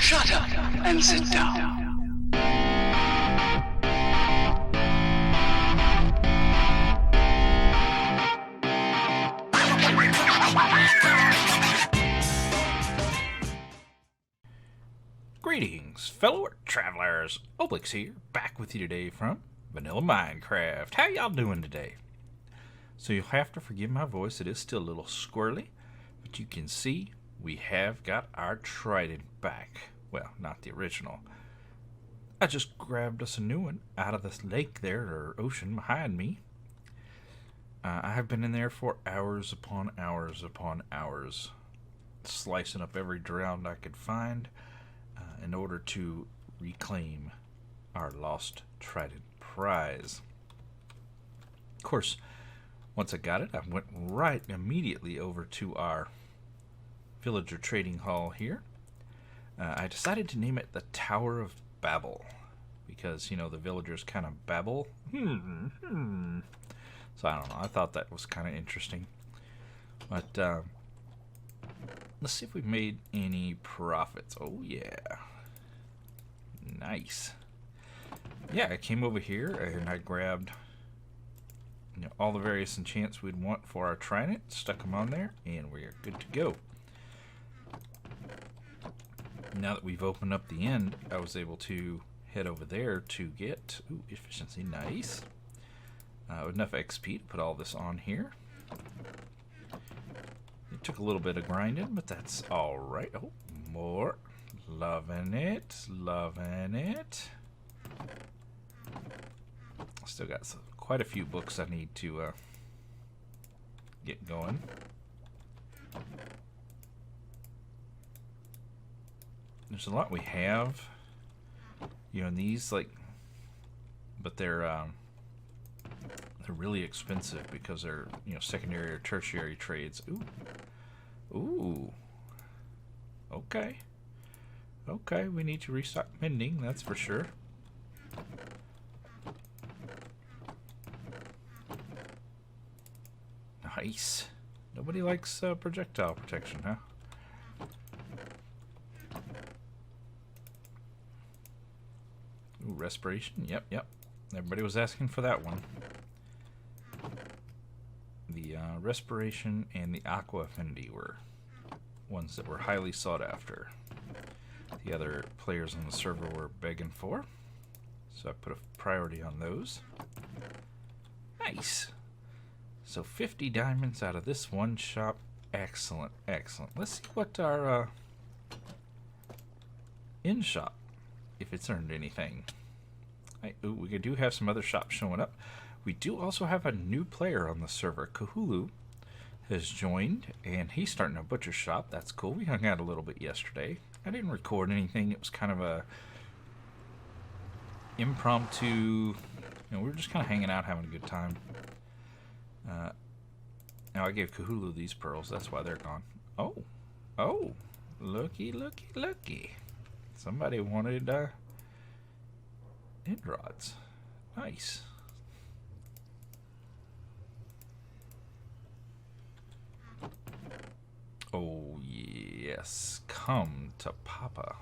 Shut up and sit down. Greetings, fellow travelers. Obelix here, back with you today from Vanilla Minecraft. How y'all doing today? So you'll have to forgive my voice, it is still a little squirrely, but you can see we have got our trident back. Well, not the original. I just grabbed us a new one out of this lake there, or ocean behind me. I have been in there for hours upon hours upon hours, slicing up every drowned I could find, in order to reclaim our lost trident prize. Of course, once I got it, I went right immediately over to our villager trading hall here. I decided to name it the Tower of Babel because, you know, the villagers kind of babble. So I don't know, I thought that was kind of interesting. But let's see if we made any profits. Oh yeah. Nice. Yeah, I came over here and I grabbed, you know, all the various enchants we'd want for our trident, stuck them on there, and we are good to go. Now that we've opened up the end, I was able to head over there to get efficiency, nice. Enough XP to put all this on here. It took a little bit of grinding, but that's all right. Oh, more. Loving it, loving it. Still got quite a few books I need to get going. There's a lot we have, you know, and these, like, but they're really expensive because they're, you know, secondary or tertiary trades. Ooh. Okay. Okay, we need to restock mending, that's for sure. Nice. Nobody likes projectile protection, huh? Ooh, respiration. Yep. Everybody was asking for that one. The respiration and the aqua affinity were ones that were highly sought after. The other players on the server were begging for, so I put a priority on those. Nice. So 50 diamonds out of this one shop. Excellent, excellent. Let's see what our in shop, if it's earned anything. We do have some other shops showing up. We do also have a new player on the server. Kahulu has joined, and he's starting a butcher shop. That's cool. We hung out a little bit yesterday. I didn't record anything. It was kind of a impromptu, you know, we were just kind of hanging out, having a good time. Now I gave Kahulu these pearls. That's why they're gone. Oh, looky. Somebody wanted end rods. Nice. Oh yes, come to Papa.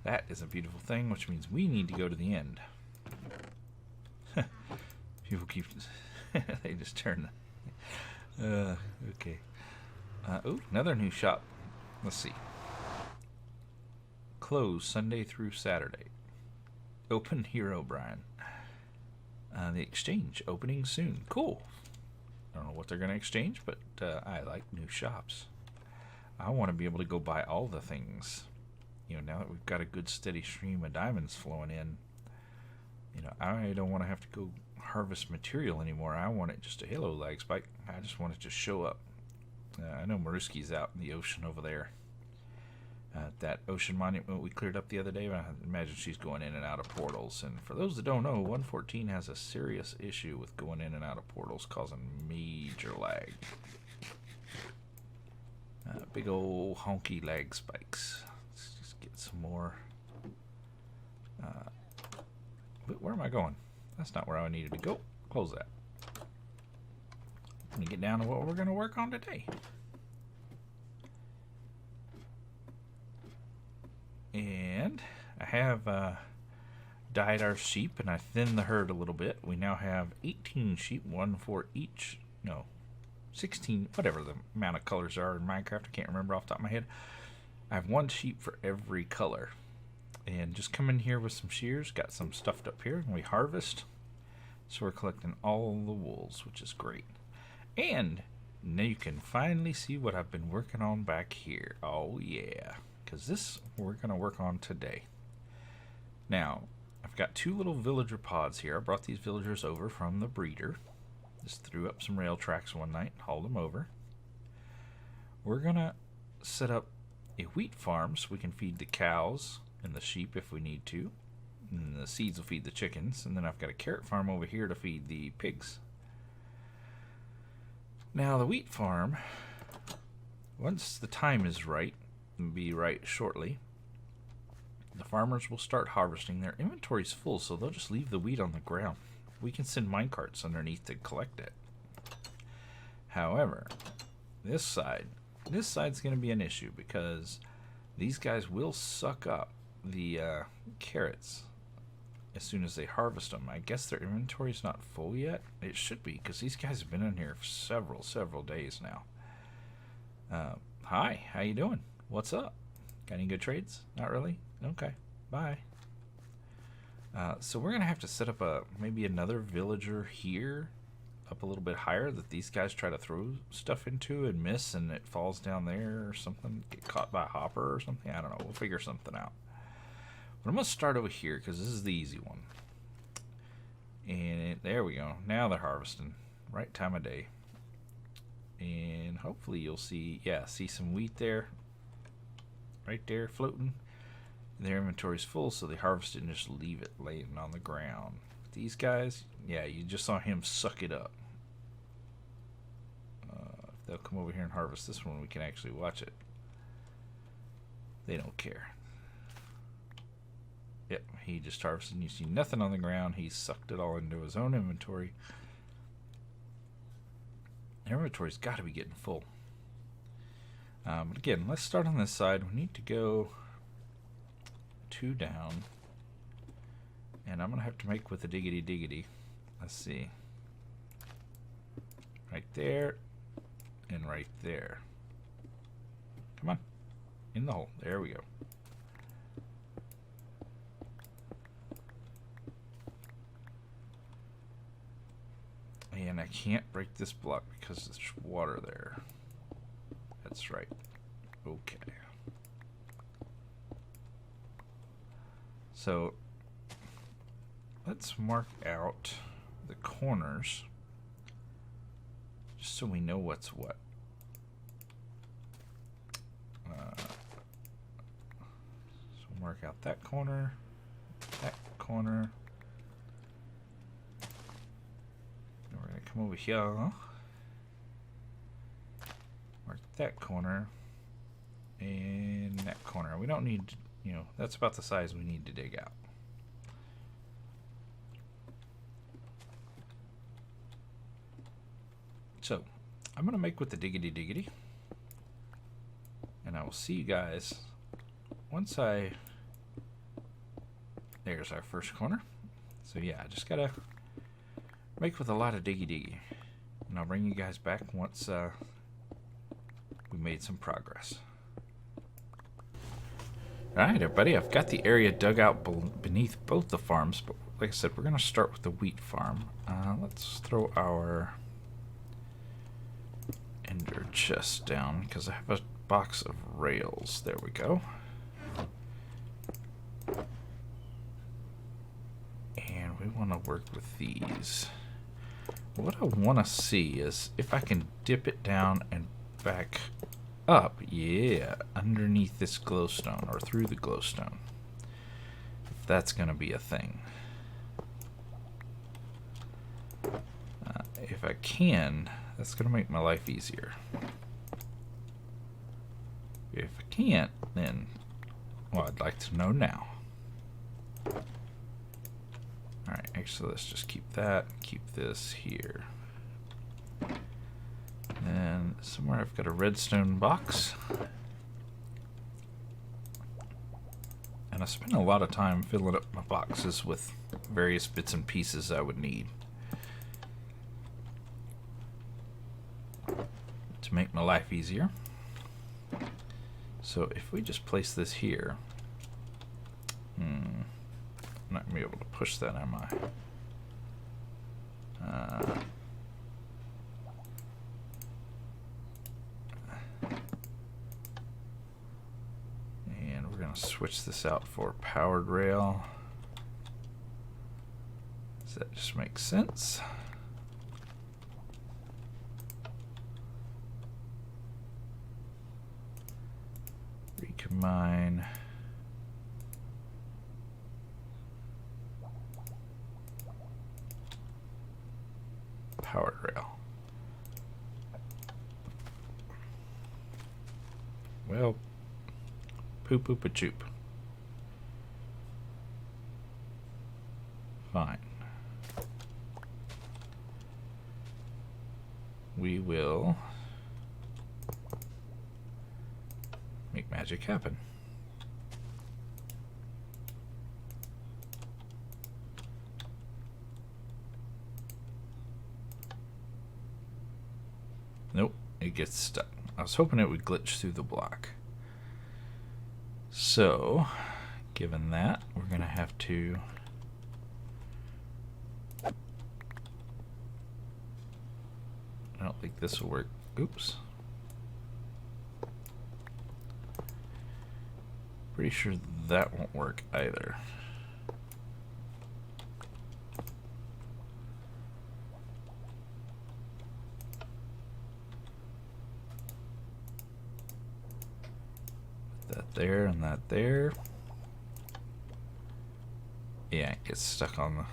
That is a beautiful thing, which means we need to go to the end. People keep they just turn. Okay. Oh, another new shop. Let's see. Closed Sunday through Saturday. Open Hero Brian. The exchange opening soon. Cool. I don't know what they're going to exchange, but I like new shops. I want to be able to go buy all the things. You know, now that we've got a good steady stream of diamonds flowing in, you know, I don't want to have to go harvest material anymore. I want it just to, hello lag spike. I just want it to show up. I know Maruski's out in the ocean over there. That ocean monument we cleared up the other day, I imagine she's going in and out of portals. And for those that don't know, 1.14 has a serious issue with going in and out of portals, causing major lag. Big old honky lag spikes. Let's just get some more. But where am I going? That's not where I needed to go. Close that. Let me get down to what we're going to work on today. And I have dyed our sheep, and I thinned the herd a little bit. We now have 18 sheep, one for each, no, 16, whatever the amount of colors are in Minecraft. I can't remember off the top of my head. I have one sheep for every color. And just come in here with some shears, got some stuffed up here, and we harvest. So we're collecting all the wools, which is great. And now you can finally see what I've been working on back here. Oh yeah, because this we're going to work on today. Now, I've got two little villager pods here. I brought these villagers over from the breeder. Just threw up some rail tracks one night and hauled them over. We're going to set up a wheat farm so we can feed the cows and the sheep if we need to. And the seeds will feed the chickens. And then I've got a carrot farm over here to feed the pigs. Now the wheat farm, once the time is right, and be right shortly, the farmers will start harvesting. Their inventory's full, so they'll just leave the wheat on the ground. We can send minecarts underneath to collect it. However, this side's going to be an issue because these guys will suck up the carrots as soon as they harvest them. I guess their inventory's not full yet. It should be, because these guys have been in here for several days now. Hi, how you doing? What's up? Got any good trades? Not really? Okay, bye. So we're gonna have to set up maybe another villager here, up a little bit higher, that these guys try to throw stuff into and miss, and it falls down there or something, get caught by a hopper or something. I don't know. We'll figure something out. But I'm gonna start over here because this is the easy one. And there we go. Now they're harvesting. Right time of day. And hopefully you'll see, see some wheat there. Right there, floating. Their inventory's full, so they harvest it and just leave it laying on the ground. These guys, you just saw him suck it up. If they'll come over here and harvest this one, we can actually watch it. They don't care. Yep, he just harvested, and you see nothing on the ground. He sucked it all into his own inventory. Their inventory's got to be getting full. But again, let's start on this side. We need to go 2 down. And I'm going to have to make with a diggity. Let's see. Right there. And right there. Come on. In the hole. There we go. And I can't break this block because there's water there. That's right. Okay. So let's mark out the corners just so we know what's what. So mark out that corner, and we're going to come over here, mark that corner and that corner. We don't need, that's about the size we need to dig out. So I'm going to make with the diggity, and I will see you guys once there's our first corner. So I just got to make with a lot of diggy, and I'll bring you guys back once we made some progress. Alright everybody, I've got the area dug out beneath both the farms, but like I said, we're going to start with the wheat farm. Let's throw our ender chest down, because I have a box of rails. There we go. And we want to work with these. What I want to see is if I can dip it down and back up, underneath this glowstone, or through the glowstone. If that's going to be a thing. If I can, that's going to make my life easier. If I can't, then, well, I'd like to know now. Alright, actually, let's just keep that, keep this here. And somewhere I've got a redstone box. And I spent a lot of time filling up my boxes with various bits and pieces I would need to make my life easier. So if we just place this here, I'm not going to be able to push that, am I? And we're going to switch this out for powered rail. Does that just make sense? Recombine. Powered rail. Well, poop poop a choop. Fine. We will make magic happen. Nope, it gets stuck. I was hoping it would glitch through the block. So, given that, we're going to have to I don't think this will work. Oops. Pretty sure that won't work either. That there and that there. Yeah, it gets stuck on the...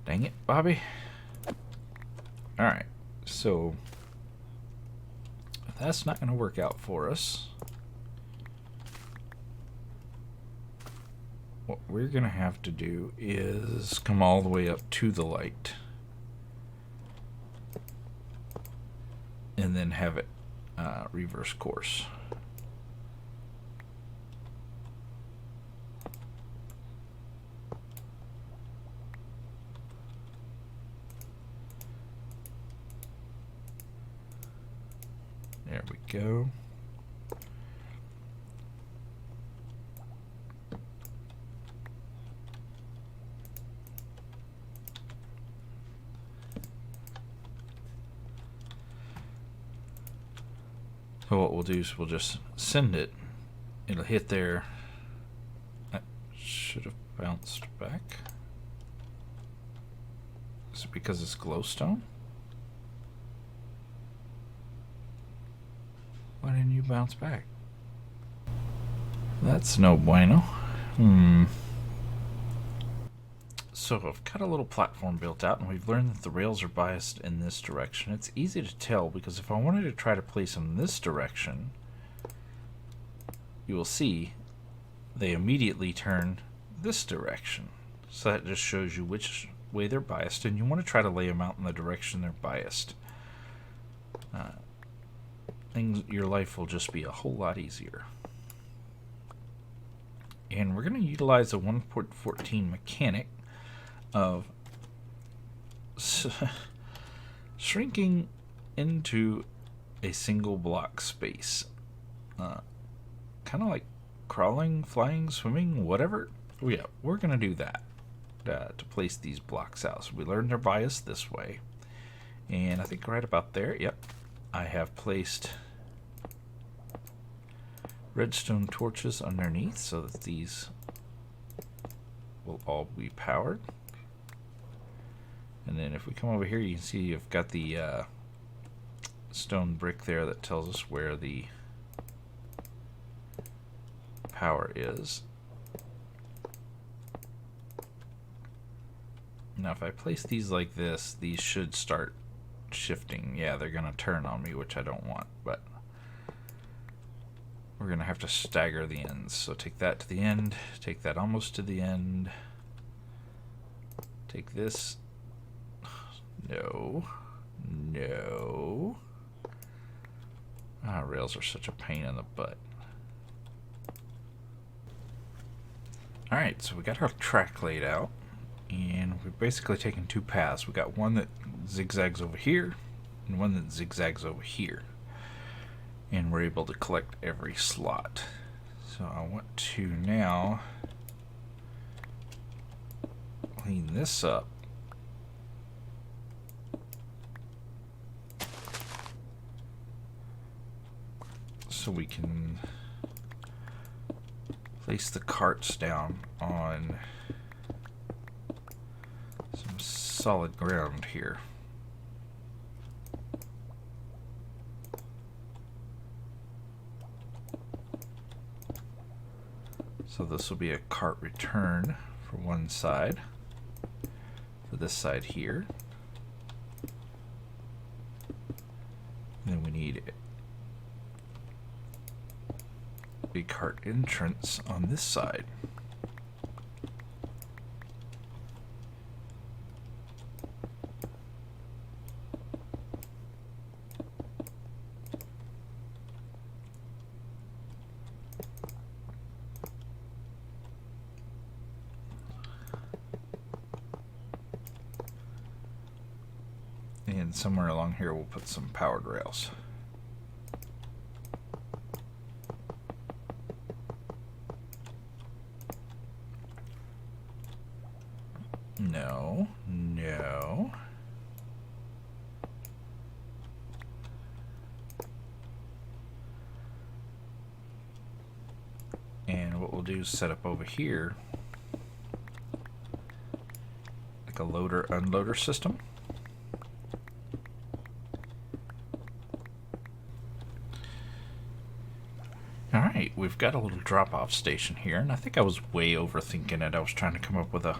Dang it, Bobby. Alright, so if that's not going to work out for us, what we're going to have to do is come all the way up to the light and then have it reverse course. There we go. So what we'll do is we'll just send it. It'll hit there. That should have bounced back. Is it because it's glowstone? Why didn't you bounce back? That's no bueno. So I've got a little platform built out, and we've learned that the rails are biased in this direction. It's easy to tell because if I wanted to try to place them this direction, you will see they immediately turn this direction. So that just shows you which way they're biased, and you want to try to lay them out in the direction they're biased. Your life will just be a whole lot easier. And we're going to utilize a 1.14 mechanic of shrinking into a single block space. Kind of like crawling, flying, swimming, whatever. Oh yeah, we're going to do that to place these blocks out. So we learned they're biased this way. And I think right about there, yep, I have placed redstone torches underneath so that these will all be powered. And then if we come over here, you can see you've got the stone brick there that tells us where the power is. Now if I place these like this, these should start shifting. Yeah, they're going to turn on me, which I don't want, but we're going to have to stagger the ends. So take that to the end, take that almost to the end, take this. No. No. Rails are such a pain in the butt. Alright, so we got our track laid out, and we're basically taking two paths. We got one that zigzags over here, and one that zigzags over here. And we're able to collect every slot. So I want to now clean this up. So we can place the carts down on some solid ground here. So this will be a cart return for one side, for this side here. And then we need a cart entrance on this side. And somewhere along here we'll put some powered rails. No, no. And what we'll do is set up over here like a loader-unloader system. Alright, we've got a little drop-off station here, and I think I was way overthinking it. I was trying to come up with a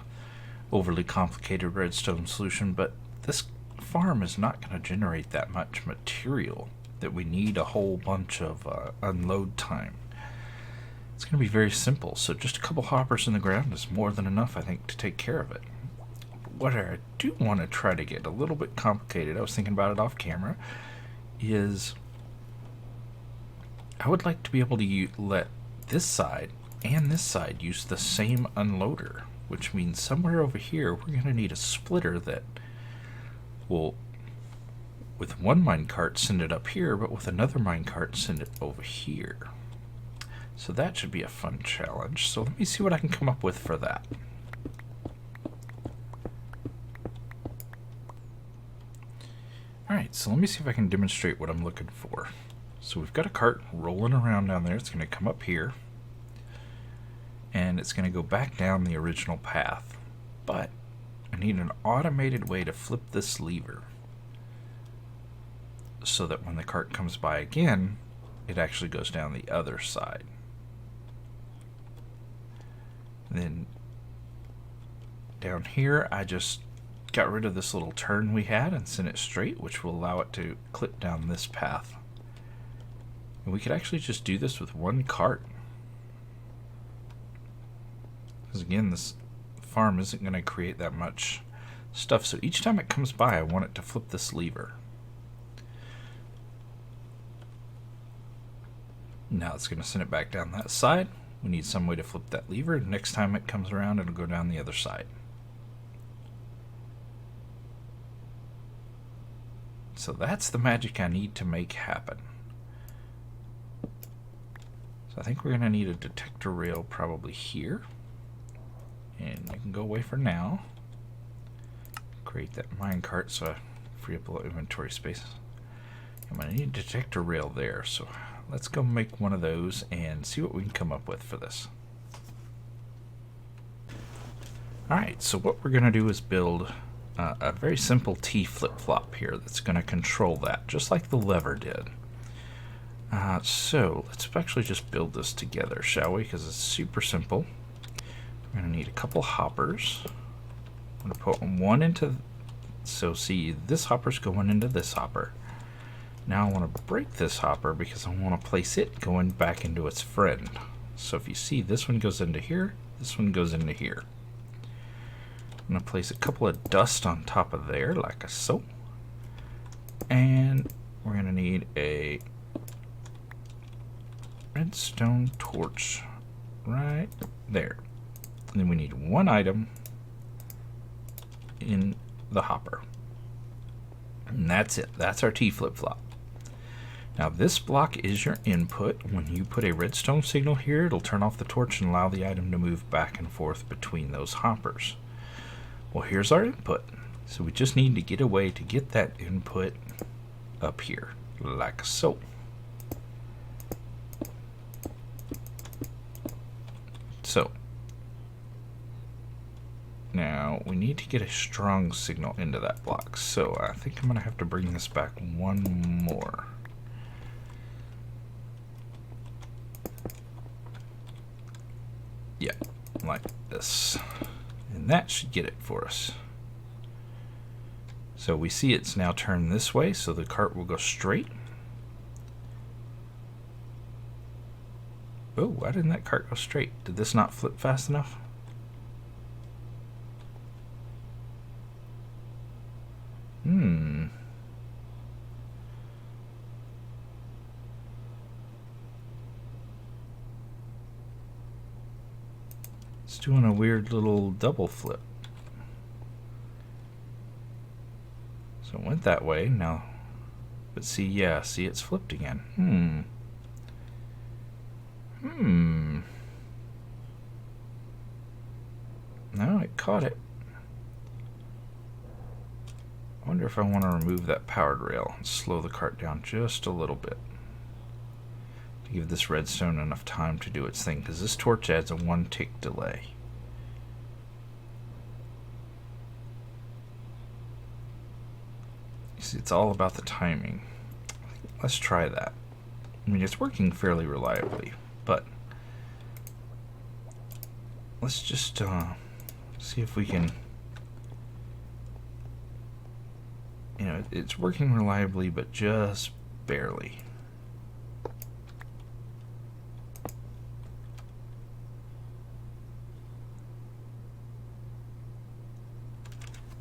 overly complicated redstone solution, but this farm is not going to generate that much material that we need a whole bunch of unload time. It's going to be very simple, so just a couple hoppers in the ground is more than enough, I think, to take care of it. But what I do want to try to get a little bit complicated, I was thinking about it off camera, is I would like to be able to let this side and this side use the same unloader, which means somewhere over here we're going to need a splitter that will, with one minecart, send it up here, but with another minecart, send it over here. So that should be a fun challenge. So let me see what I can come up with for that. Alright, so let me see if I can demonstrate what I'm looking for. So we've got a cart rolling around down there. It's going to come up here, and it's going to go back down the original path. But I need an automated way to flip this lever so that when the cart comes by again, it actually goes down the other side. Then down here, I just got rid of this little turn we had and sent it straight, which will allow it to clip down this path. And we could actually just do this with one cart. Because again, this farm isn't going to create that much stuff, so each time it comes by I want it to flip this lever. Now it's going to send it back down that side. We need some way to flip that lever, and next time it comes around it'll go down the other side. So that's the magic I need to make happen. So I think we're going to need a detector rail probably here. And you can go away for now. Create that minecart so I free up a little inventory space. I'm going to need a detector rail there, so let's go make one of those and see what we can come up with for this. Alright, so what we're going to do is build a very simple T flip-flop here that's going to control that, just like the lever did. So let's actually just build this together, shall we? Because it's super simple. We're going to need a couple hoppers. I'm going to put one into, so see, this hopper's going into this hopper. Now I want to break this hopper because I want to place it going back into its friend. So if you see, this one goes into here, this one goes into here. I'm going to place a couple of dust on top of there, like so. And we're going to need a redstone torch right there. And then we need one item in the hopper. And that's it. That's our T flip-flop. Now this block is your input. When you put a redstone signal here, it'll turn off the torch and allow the item to move back and forth between those hoppers. Well, here's our input. So we just need to get a way to get that input up here, like so. So now we need to get a strong signal into that block. So I think I'm gonna have to bring this back one more. Yeah, like this. And that should get it for us. So we see it's now turned this way, so the cart will go straight. Oh, why didn't that cart go straight? Did this not flip fast enough? It's doing a weird little double flip. So it went that way now. But see, yeah, see it's flipped again. No, it caught it. I wonder if I want to remove that powered rail and slow the cart down just a little bit. To give this redstone enough time to do its thing, because this torch adds a 1 tick delay. You see, it's all about the timing. Let's try that. I mean, it's working fairly reliably, but let's just see if we can, you know, it's working reliably, but just barely.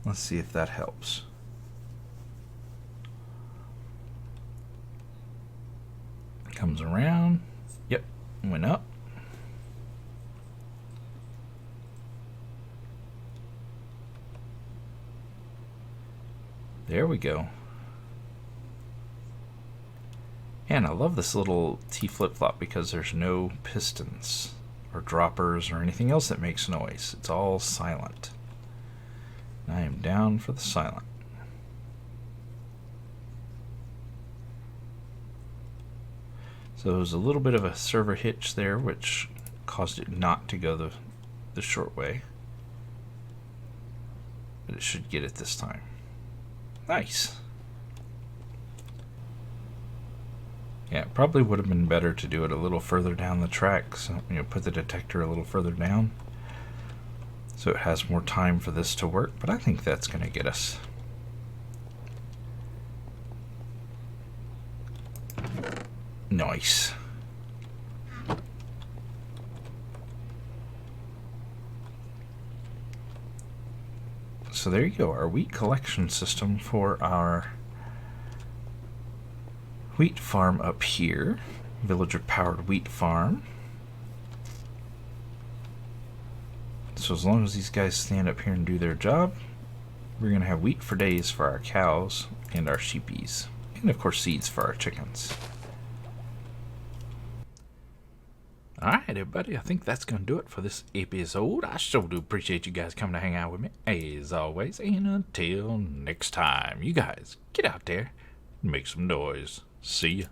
Let's see if that helps. Comes around. Yep, went up. There we go. And I love this little T flip-flop because there's no pistons or droppers or anything else that makes noise. It's all silent. I am down for the silent. So there was a little bit of a server hitch there, which caused it not to go the short way. But it should get it this time. Nice. Yeah, it probably would have been better to do it a little further down the track. So, you know, put the detector a little further down, so it has more time for this to work, but I think that's going to get us. Nice. So there you go, our wheat collection system for our wheat farm up here. Villager powered wheat farm. So as long as these guys stand up here and do their job, we're going to have wheat for days for our cows and our sheepies. And of course seeds for our chickens. Alright everybody, I think that's going to do it for this episode. I sure do appreciate you guys coming to hang out with me, as always. And until next time, you guys get out there and make some noise. See ya.